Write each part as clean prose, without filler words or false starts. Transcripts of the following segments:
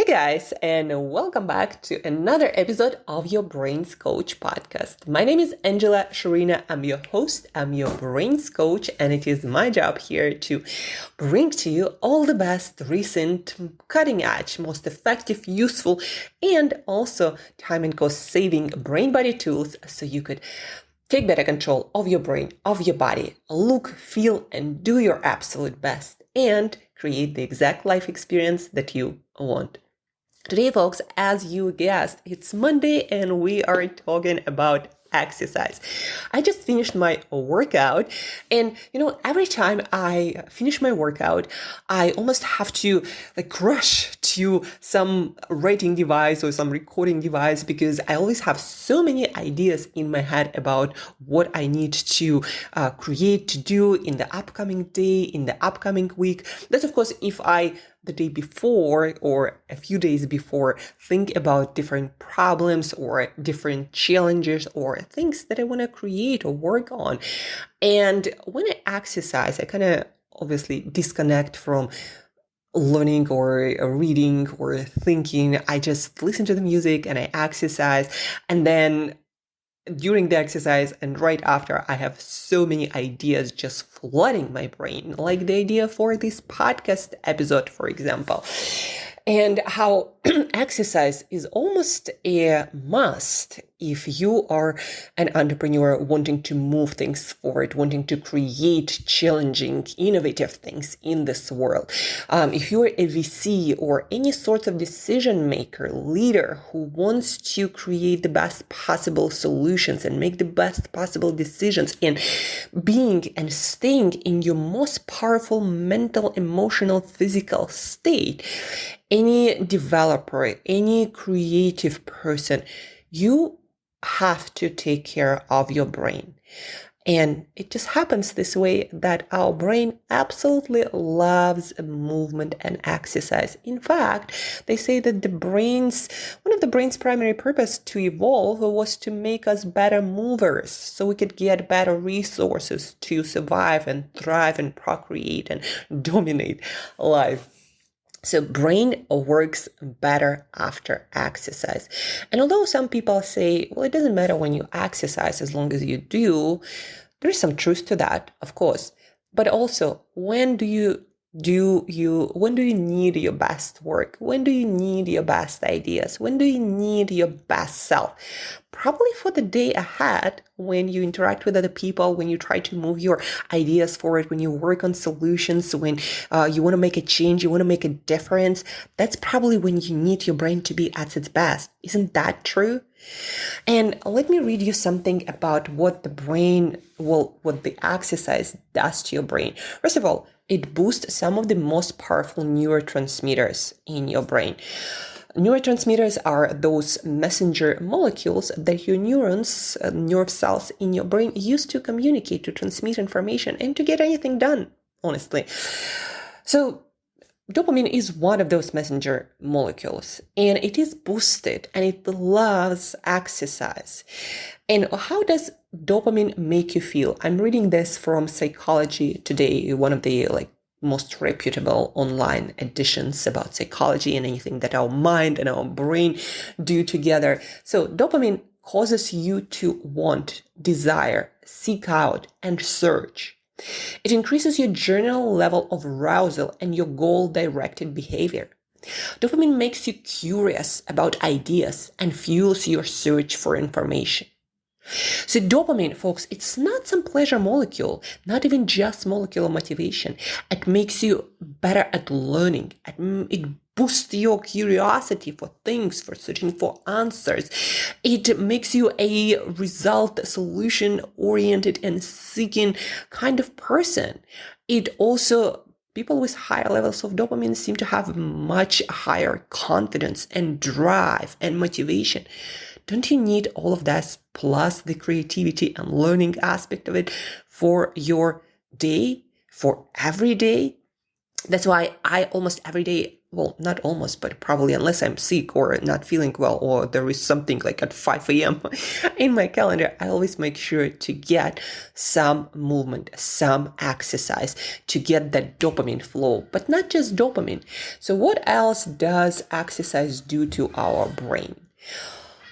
guys, and welcome back to another episode of your Brains Coach podcast. My name is Angela Shurina. I'm your host, I'm your Brains Coach, and it is my job here to bring to you all the best, recent, cutting edge, most effective, useful, and also time and cost saving brain body tools so you could take better control of your brain, of your body, look, feel, and do your absolute best, and create the exact life experience that you want. Today, folks, as you guessed, it's Monday and we are talking about exercise. I just finished my workout and every time I finish my workout, I almost have to rush to some writing device or some recording device because I always have so many ideas in my head about what I need to create, to do in the upcoming day, in the upcoming week. That's of course if I the day before or a few days before think about different problems or different challenges or things that I want to create or work on. And when I exercise, I kind of obviously disconnect from learning or reading or thinking. I just listen to the music and I exercise, and then during the exercise and right after, I have so many ideas just flooding my brain, like the idea for this podcast episode, for example, and how exercise is almost a must if you are an entrepreneur wanting to move things forward, wanting to create challenging, innovative things in this world. If you're a VC or any sort of decision maker, leader who wants to create the best possible solutions and make the best possible decisions and being and staying in your most powerful mental, emotional, physical state, any developer, any creative person, you have to take care of your brain. And it just happens this way that our brain absolutely loves movement and exercise. In fact, they say that one of the brain's primary purpose to evolve was to make us better movers so we could get better resources to survive and thrive and procreate and dominate life. So brain works better after exercise. And although some people say, well, it doesn't matter when you exercise as long as you do, there is some truth to that, of course. But also, when do you need your best work? When do you need your best ideas? When do you need your best self? Probably for the day ahead, when you interact with other people, when you try to move your ideas forward, when you work on solutions, when you want to make a change, you want to make a difference. That's probably when you need your brain to be at its best. Isn't that true? And let me read you something about what the exercise does to your brain. First of all, it boosts some of the most powerful neurotransmitters in your brain. Neurotransmitters are those messenger molecules that your neurons, nerve cells in your brain use to communicate, to transmit information, and to get anything done, honestly. So dopamine is one of those messenger molecules, and it is boosted, and it loves exercise. And how does dopamine make you feel? I'm reading this from Psychology Today, one of the most reputable online editions about psychology and anything that our mind and our brain do together. So dopamine causes you to want, desire, seek out, and search. It increases your general level of arousal and your goal-directed behavior. Dopamine makes you curious about ideas and fuels your search for information. So dopamine, folks, it's not some pleasure molecule, not even just molecular motivation. It makes you better at learning. It boosts your curiosity for things, for searching for answers. It makes you a result, solution-oriented and seeking kind of person. It also people with higher levels of dopamine seem to have much higher confidence and drive and motivation. Don't you need all of that plus the creativity and learning aspect of it for your day, for every day? That's why I almost every day well, not almost, but probably unless I'm sick or not feeling well, or there is something like at 5 a.m. in my calendar, I always make sure to get some movement, some exercise to get that dopamine flow, but not just dopamine. So what else does exercise do to our brain?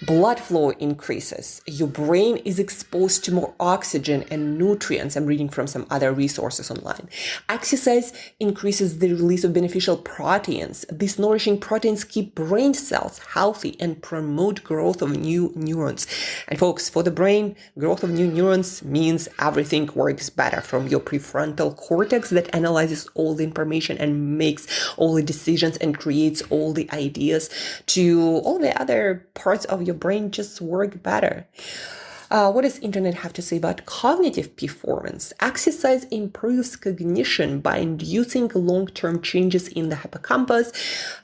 Blood flow increases. Your brain is exposed to more oxygen and nutrients. I'm reading from some other resources online. Exercise increases the release of beneficial proteins. These nourishing proteins keep brain cells healthy and promote growth of new neurons. And folks, for the brain, growth of new neurons means everything works better, from your prefrontal cortex that analyzes all the information and makes all the decisions and creates all the ideas, to all the other parts of your brain just work better. What does internet have to say about cognitive performance? Exercise improves cognition by inducing long-term changes in the hippocampus,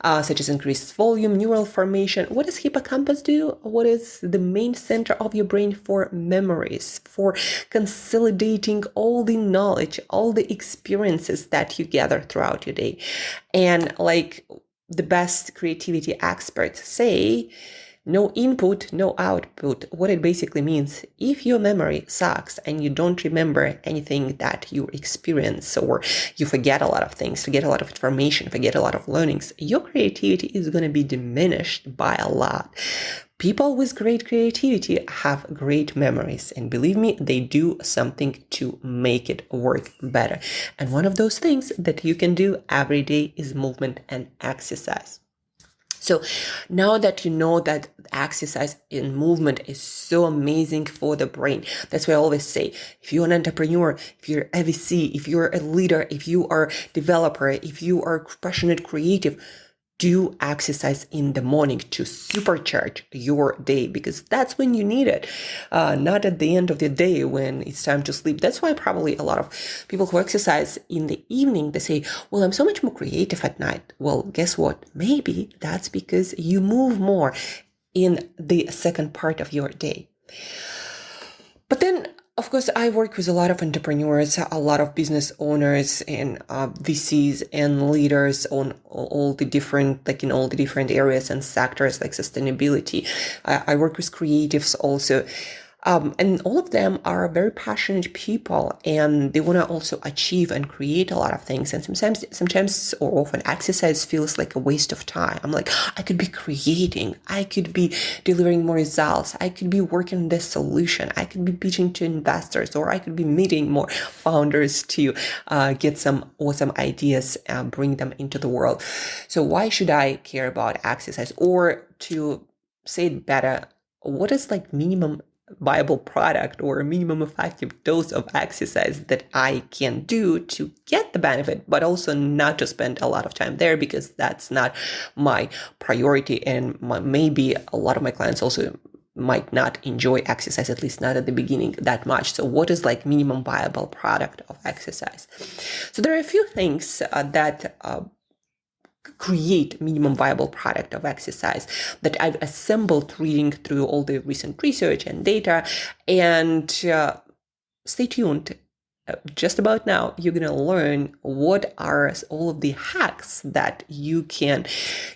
such as increased volume, neural formation. What does hippocampus do? What is the main center of your brain for memories, for consolidating all the knowledge, all the experiences that you gather throughout your day. And like the best creativity experts say, no input, no output. What it basically means, if your memory sucks and you don't remember anything that you experience, or you forget a lot of things, forget a lot of information, forget a lot of learnings, your creativity is going to be diminished by a lot. People with great creativity have great memories, and believe me, they do something to make it work better. And one of those things that you can do every day is movement and exercise. So now that you know that exercise and movement is so amazing for the brain, that's why I always say, if you're an entrepreneur, if you're a VC, if you're a leader, if you are a developer, if you are passionate creative, do exercise in the morning to supercharge your day, because that's when you need it, not at the end of the day when it's time to sleep. That's why probably a lot of people who exercise in the evening, they say, well, I'm so much more creative at night. Well, guess what? Maybe that's because you move more in the second part of your day. But then, of course, I work with a lot of entrepreneurs, a lot of business owners and VCs and leaders on all the different, like in all the different areas and sectors like sustainability. I work with creatives also. And all of them are very passionate people, and they want to also achieve and create a lot of things. And sometimes or often exercise feels like a waste of time. I'm like, I could be creating, I could be delivering more results, I could be working on this solution, I could be pitching to investors, or I could be meeting more founders to get some awesome ideas and bring them into the world. So why should I care about exercise? Or to say it better, what is like minimum viable product or a minimum effective dose of exercise that I can do to get the benefit, but also not to spend a lot of time there, because that's not my priority. And maybe a lot of my clients also might not enjoy exercise, at least not at the beginning, that much. So what is like minimum viable product of exercise? So there are a few things that create minimum viable product of exercise that I've assembled reading through all the recent research and data. And stay tuned. Just about now, you're going to learn what are all of the hacks that you can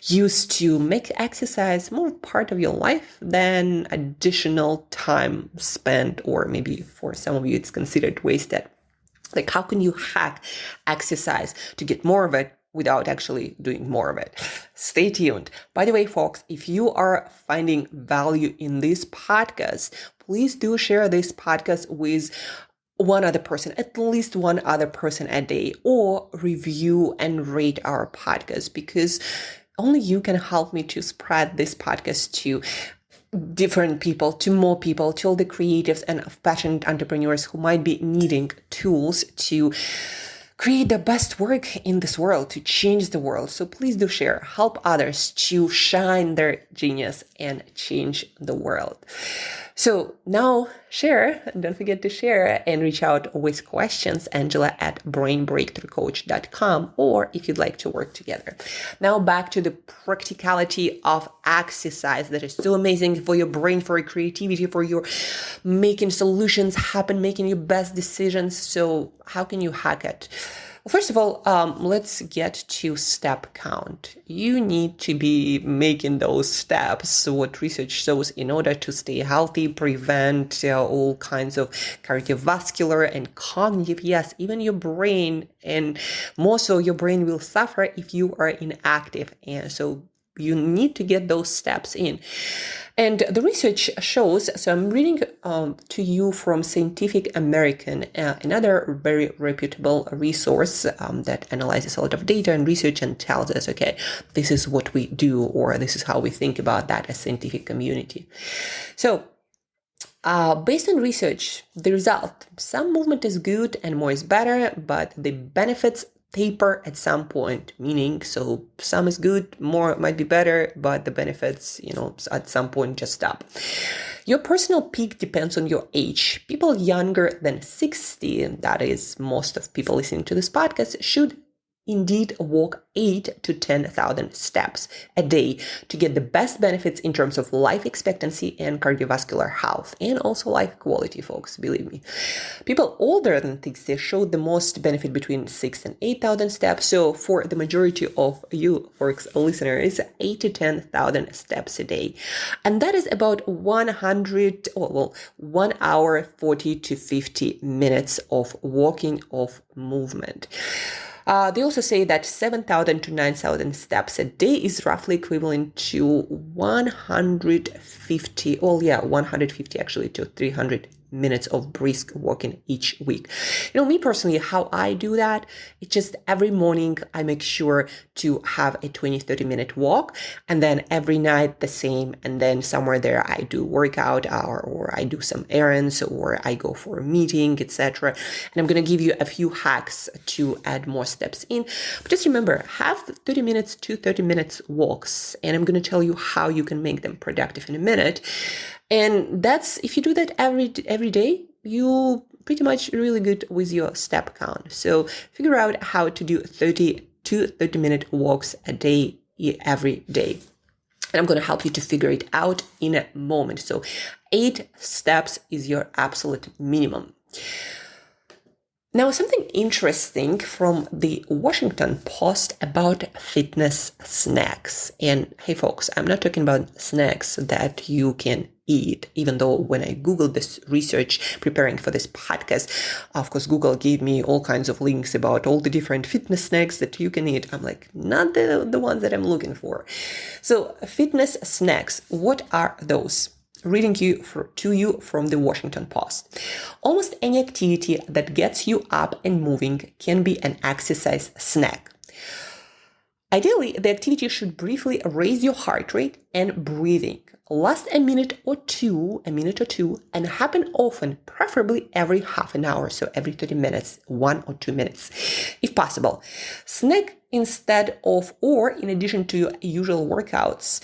use to make exercise more part of your life than additional time spent, or maybe for some of you it's considered wasted. Like, how can you hack exercise to get more of it without actually doing more of it? Stay tuned. By the way, folks, if you are finding value in this podcast, please do share this podcast with one other person, at least one other person a day, or review and rate our podcast, because only you can help me to spread this podcast to different people, to more people, to all the creatives and passionate entrepreneurs who might be needing tools to create the best work in this world, to change the world. So please do share, help others to shine their genius and change the world. So now share, don't forget to share and reach out with questions, Angela@brainbreakthroughcoach.com, or if you'd like to work together. Now back to the practicality of exercise that is so amazing for your brain, for your creativity, for your making solutions happen, making your best decisions. So how can you hack it? Well, first of all, let's get to step count. You need to be making those steps. So what research shows, in order to stay healthy, prevent all kinds of cardiovascular and cognitive, yes, even your brain, and more so your brain will suffer if you are inactive. And so you need to get those steps in. And the research shows, so I'm reading to you from Scientific American, another very reputable resource that analyzes a lot of data and research and tells us, okay, this is what we do, or this is how we think about that as scientific community. So based on research, the result, some movement is good and more is better, but the benefits taper at some point, meaning so some is good, more might be better, but the benefits, at some point just stop. Your personal peak depends on your age. People younger than 60, and that is most of people listening to this podcast, should indeed walk 8 to 10,000 steps a day to get the best benefits in terms of life expectancy and cardiovascular health, and also life quality, folks, believe me. People older than 60 show the most benefit between 6 and 8,000 steps. So for the majority of you, folks, listeners, 8 to 10,000 steps a day. And that is about 1 hour, 40 to 50 minutes of walking, of movement. They also say that 7,000 to 9,000 steps a day is roughly equivalent to 150 actually to 300 minutes of brisk walking each week. Me personally, how I do that, it's just every morning I make sure to have a 20-30 minute walk, and then every night the same, and then somewhere there I do workout or I do some errands, or I go for a meeting, etc. And I'm going to give you a few hacks to add more steps in. But just remember, have 30 minutes to 30 minutes walks, and I'm going to tell you how you can make them productive in a minute. And that's, if you do that every day, you pretty much really good with your step count. So figure out how to do 30 to 30 minute walks a day, every day. And I'm going to help you to figure it out in a moment. So 8 steps is your absolute minimum. Now, something interesting from the Washington Post about fitness snacks. And hey, folks, I'm not talking about snacks that you can eat, even though when I Googled this research preparing for this podcast, of course, Google gave me all kinds of links about all the different fitness snacks that you can eat. I'm like, not the ones that I'm looking for. So fitness snacks, what are those? Reading to you from the Washington Post. Almost any activity that gets you up and moving can be an exercise snack. Ideally, the activity should briefly raise your heart rate and breathing, last a minute or two, and happen often, preferably every half an hour, so every 30 minutes, 1 or 2 minutes, if possible. Snack instead of or in addition to your usual workouts,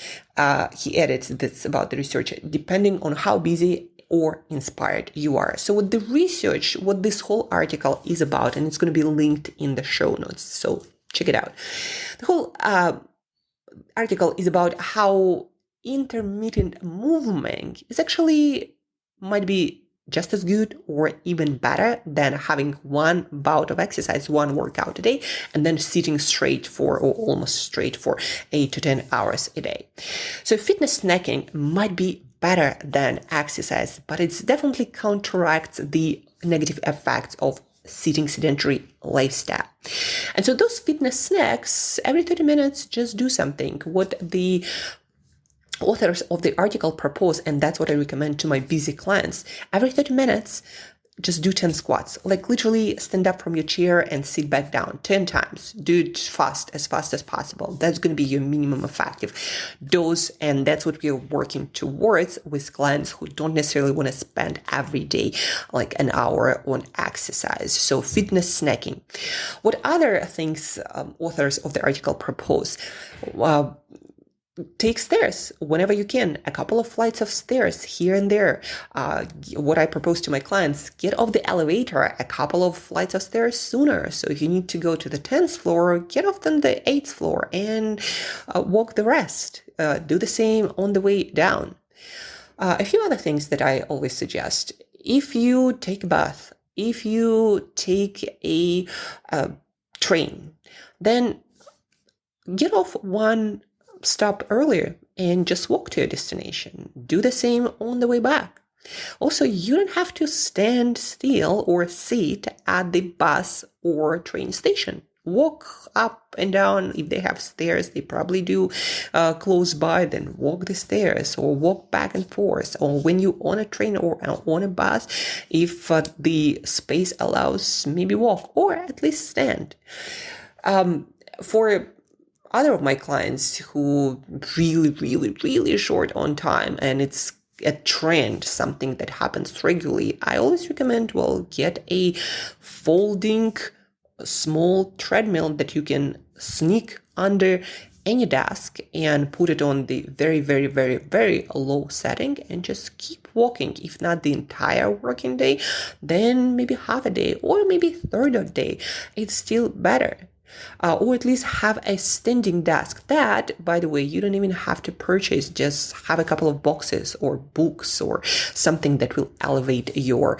he edits this about the research, depending on how busy or inspired you are. So what this whole article is about, and it's going to be linked in the show notes, so check it out. The whole article is about how intermittent movement is actually might be just as good or even better than having one bout of exercise, one workout a day, and then sitting straight for, or almost straight for 8 to 10 hours a day. So fitness snacking might be better than exercise, but it definitely counteracts the negative effects of sitting sedentary lifestyle. And so those fitness snacks, every 30 minutes, just do something. What the authors of the article propose, and that's what I recommend to my busy clients, every 30 minutes, just do 10 squats. Like literally stand up from your chair and sit back down 10 times. Do it fast as possible. That's going to be your minimum effective dose. And that's what we're working towards with clients who don't necessarily want to spend every day like an hour on exercise. So fitness snacking. What other things authors of the article propose? Take stairs whenever you can, a couple of flights of stairs here and there. What I propose to my clients, get off the elevator a couple of flights of stairs sooner. So if you need to go to the 10th floor, get off on the 8th floor and walk the rest. Do the same on the way down. A few other things that I always suggest. If you take a bath, if you take a train, then get off one stop earlier and just walk to your destination. Do the same on the way back. Also, you don't have to stand still or sit at the bus or train station. Walk up and down. If they have stairs, they probably do close by, then walk the stairs or walk back and forth. Or when you're on a train or on a bus, if the space allows, maybe walk or at least stand. For other of my clients who really short on time and it's a trend, something that happens regularly, I always recommend, get a folding small treadmill that you can sneak under any desk and put it on the very low setting and just keep walking. If not the entire working day, then maybe half a day or maybe third of day. It's still better. Or at least have a standing desk that, by the way, you don't even have to purchase. Just have a couple of boxes or books or something that will elevate your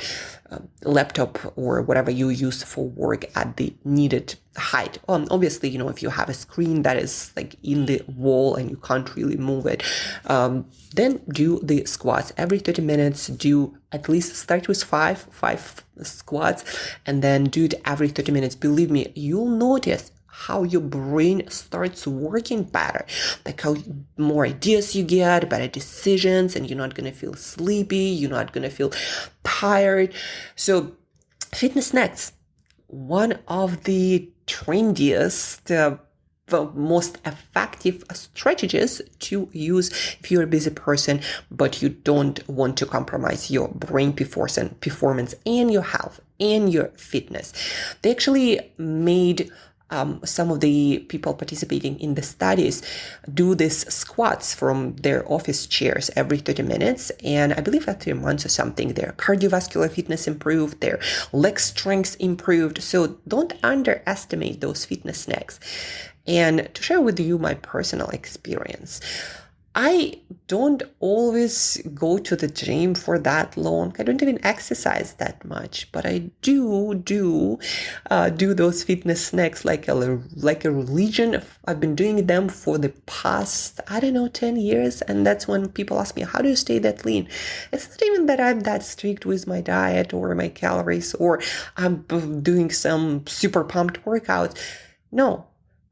laptop or whatever you use for work at the needed height. Obviously, if you have a screen that is like in the wall and you can't really move it, then do the squats every 30 minutes. Do at least start with five squats and then do it every 30 minutes. Believe me, you'll notice how your brain starts working better, like how more ideas you get, better decisions, and you're not going to feel sleepy, you're not going to feel tired. So fitness snacks, one of the trendiest, the most effective strategies to use if you're a busy person, but you don't want to compromise your brain performance and your health and your fitness. They actually made some of the people participating in the studies do these squats from their office chairs every 30 minutes. And I believe after 3 months or something, their cardiovascular fitness improved, their leg strength improved. So don't underestimate those fitness snacks. And to share with you my personal experience, I don't always go to the gym for that long. I don't even exercise that much, but I do those fitness snacks like a religion. I've been doing them for the past, 10 years. And that's when people ask me, how do you stay that lean? It's not even that I'm that strict with my diet or my calories, or I'm doing some super pumped workouts. No.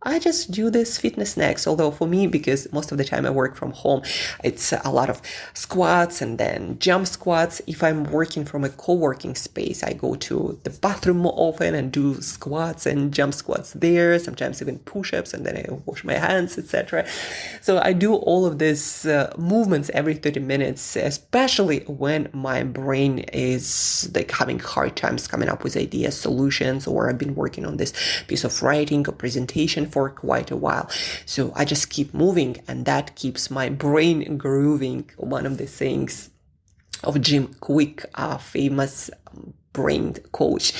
I just do this fitness snacks, although for me, because most of the time I work from home, it's a lot of squats and then jump squats. If I'm working from a co-working space, I go to the bathroom more often and do squats and jump squats there, sometimes even push-ups, and then I wash my hands, etc. So I do all of these movements every 30 minutes, especially when my brain is like having hard times coming up with ideas, solutions, or I've been working on this piece of writing or presentation for quite a while. So I just keep moving, and that keeps my brain grooving. One of the things of Jim Quick, famous brain coach,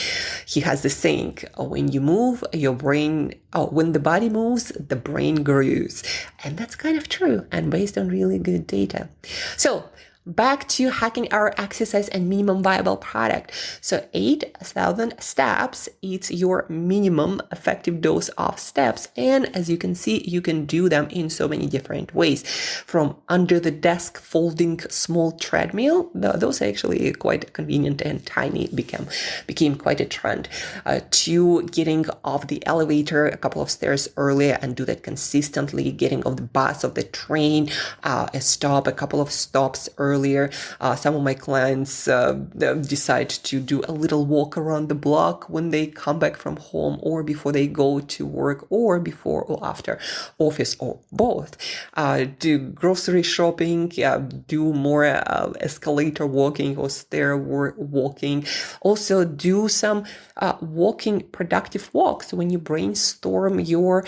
he has the saying, when you move your brain, when the body moves, the brain grooves. And that's kind of true and based on really good data. So back to hacking our exercise and minimum viable product. So 8,000 steps, it's your minimum effective dose of steps. And as you can see, you can do them in so many different ways. From under the desk folding small treadmill, those are actually quite convenient and tiny, became quite a trend, to getting off the elevator a couple of stairs earlier and do that consistently, getting off the bus, of the train, a couple of stops earlier. Some of my clients decide to do a little walk around the block when they come back from home, or before they go to work, or before or after office, or both. Do grocery shopping, do more escalator walking or stair walking. Also do some walking productive walks when you brainstorm your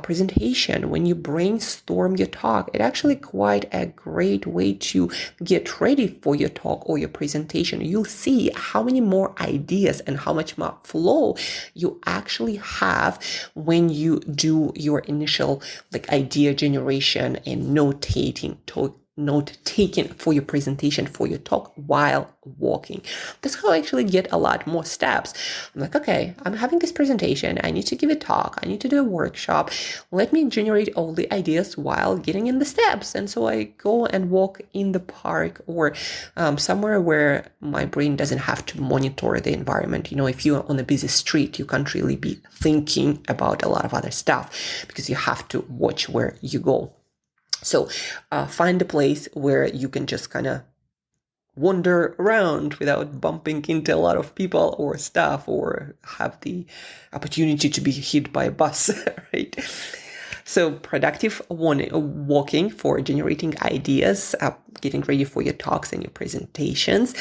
presentation, when you brainstorm your talk. It's actually quite a great way to get ready for your talk or your presentation. You'll see how many more ideas and how much more flow you actually have when you do your initial idea generation and notating, note taking for your presentation, for your talk while walking. That's how I actually get a lot more steps. I'm like, okay, I'm having this presentation. I need to give a talk. I need to do a workshop. Let me generate all the ideas while getting in the steps. And so I go and walk in the park or somewhere where my brain doesn't have to monitor the environment. If you're on a busy street, you can't really be thinking about a lot of other stuff because you have to watch where you go. So find a place where you can just kind of wander around without bumping into a lot of people or stuff or have the opportunity to be hit by a bus, right? So productive walking for generating ideas, getting ready for your talks and your presentations,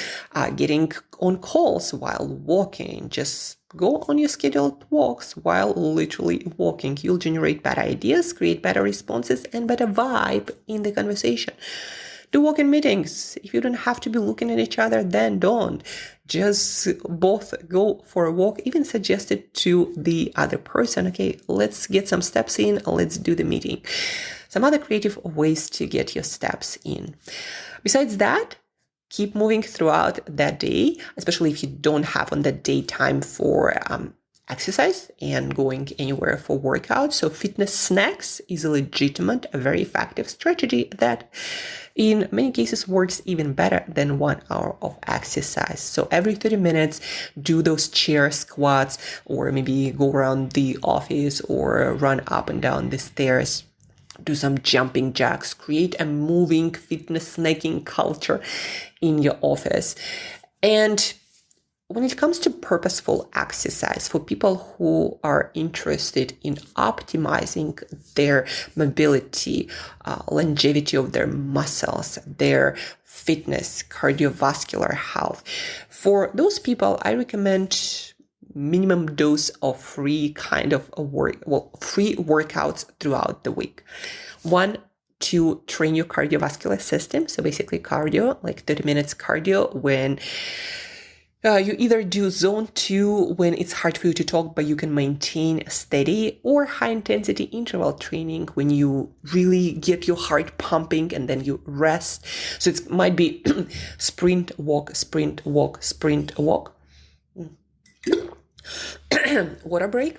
getting on calls while walking. Just go on your scheduled walks while literally walking. You'll generate better ideas, create better responses, and better vibe in the conversation. Do walk-in meetings. If you don't have to be looking at each other, then don't. Just both go for a walk, even suggest it to the other person. Okay, let's get some steps in. Let's do the meeting. Some other creative ways to get your steps in. Besides that, keep moving throughout that day, especially if you don't have on that day time for exercise and going anywhere for workout. So fitness snacks is a legitimate, a very effective strategy that in many cases works even better than 1 hour of exercise. So every 30 minutes, do those chair squats or maybe go around the office or run up and down the stairs. Do some jumping jacks, create a moving fitness snacking culture in your office. And when it comes to purposeful exercise, for people who are interested in optimizing their mobility, longevity of their muscles, their fitness, cardiovascular health, for those people, I recommend minimum dose of free workouts throughout the week. One, to train your cardiovascular system. So basically cardio, like 30 minutes cardio when you either do zone 2 when it's hard for you to talk, but you can maintain steady, or high intensity interval training when you really get your heart pumping and then you rest. So it might be sprint, walk, sprint, walk, sprint, walk. Water break.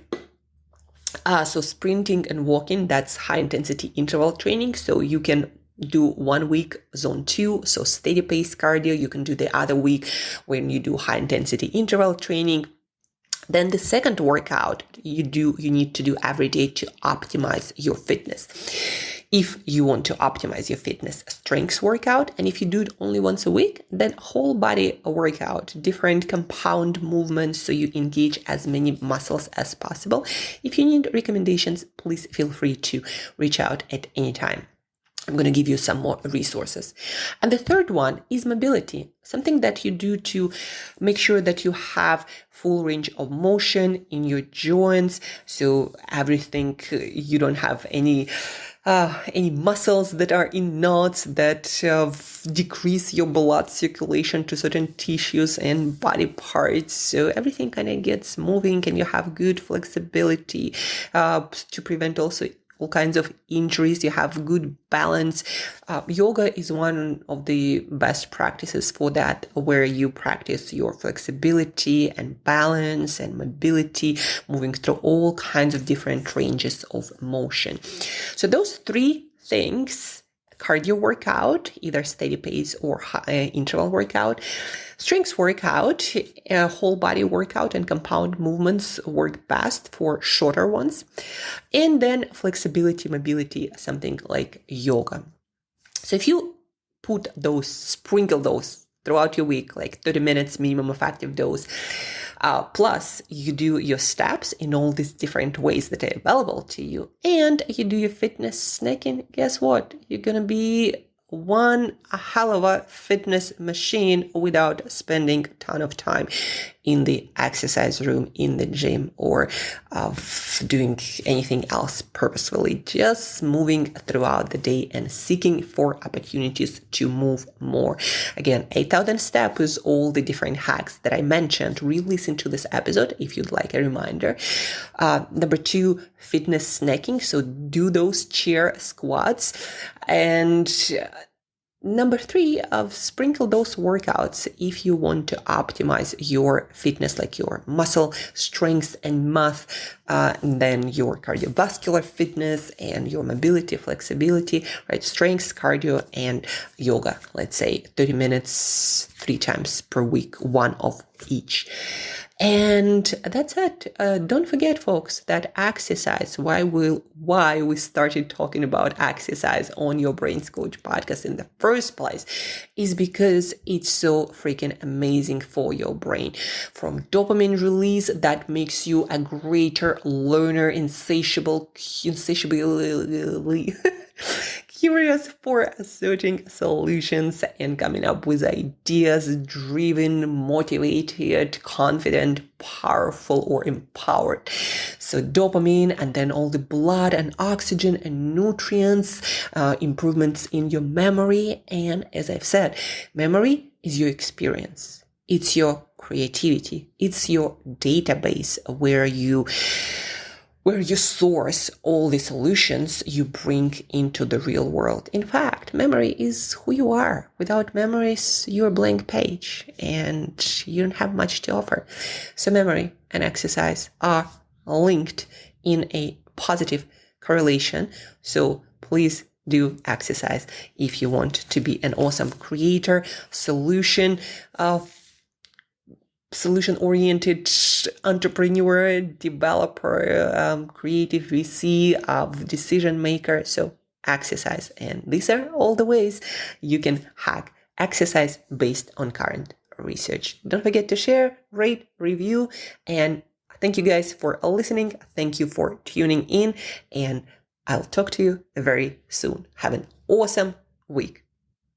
So sprinting and walking, that's high intensity interval training. So you can do 1 week zone 2, so steady pace cardio. You can do the other week when you do high intensity interval training. Then the second workout you need to do every day to optimize your fitness. If you want to optimize your fitness, strength workout, and if you do it only once a week, then whole body workout, different compound movements so you engage as many muscles as possible. If you need recommendations, please feel free to reach out at any time. I'm going to give you some more resources. And the third one is mobility, something that you do to make sure that you have full range of motion in your joints. So everything, you don't have any muscles that are in knots that decrease your blood circulation to certain tissues and body parts. So everything kind of gets moving and you have good flexibility to prevent also all kinds of injuries. You have good balance. Yoga is one of the best practices for that, where you practice your flexibility and balance and mobility, moving through all kinds of different ranges of motion. So those 3 things, cardio workout, either steady pace or high interval workout, strength workout, whole body workout, and compound movements work best for shorter ones. And then flexibility, mobility, something like yoga. So if you sprinkle those throughout your week, like 30 minutes minimum effective dose, plus you do your steps in all these different ways that are available to you, and you do your fitness snacking, guess what? You're going to be a hell of a fitness machine without spending a ton of time in the exercise room, in the gym, or doing anything else purposefully. Just moving throughout the day and seeking for opportunities to move more. Again, 8,000 steps is all the different hacks that I mentioned. Re-listen to this episode if you'd like a reminder. Number 2, fitness snacking. So do those chair squats and Number 3, sprinkle those workouts if you want to optimize your fitness, like your muscle strength and mass, and then your cardiovascular fitness and your mobility, flexibility, right? Strength, cardio, and yoga. Let's say 30 minutes, 3 times per week, one of each. And that's it. Don't forget, folks, that exercise, why we started talking about exercise on your Brains Coach podcast in the first place, is because it's so freaking amazing for your brain. From dopamine release that makes you a greater learner, insatiably curious for searching solutions and coming up with ideas, driven, motivated, confident, powerful, or empowered. So dopamine, and then all the blood and oxygen and nutrients, improvements in your memory. And as I've said, memory is your experience. It's your creativity. It's your database where you source all the solutions you bring into the real world. In fact, memory is who you are. Without memories, you're a blank page and you don't have much to offer. So memory and exercise are linked in a positive correlation. So please do exercise if you want to be an awesome creator, solution-oriented entrepreneur, developer, creative VC, decision maker. So exercise. And these are all the ways you can hack exercise based on current research. Don't forget to share, rate, review, and thank you guys for listening. Thank you for tuning in, and I'll talk to you very soon. Have an awesome week.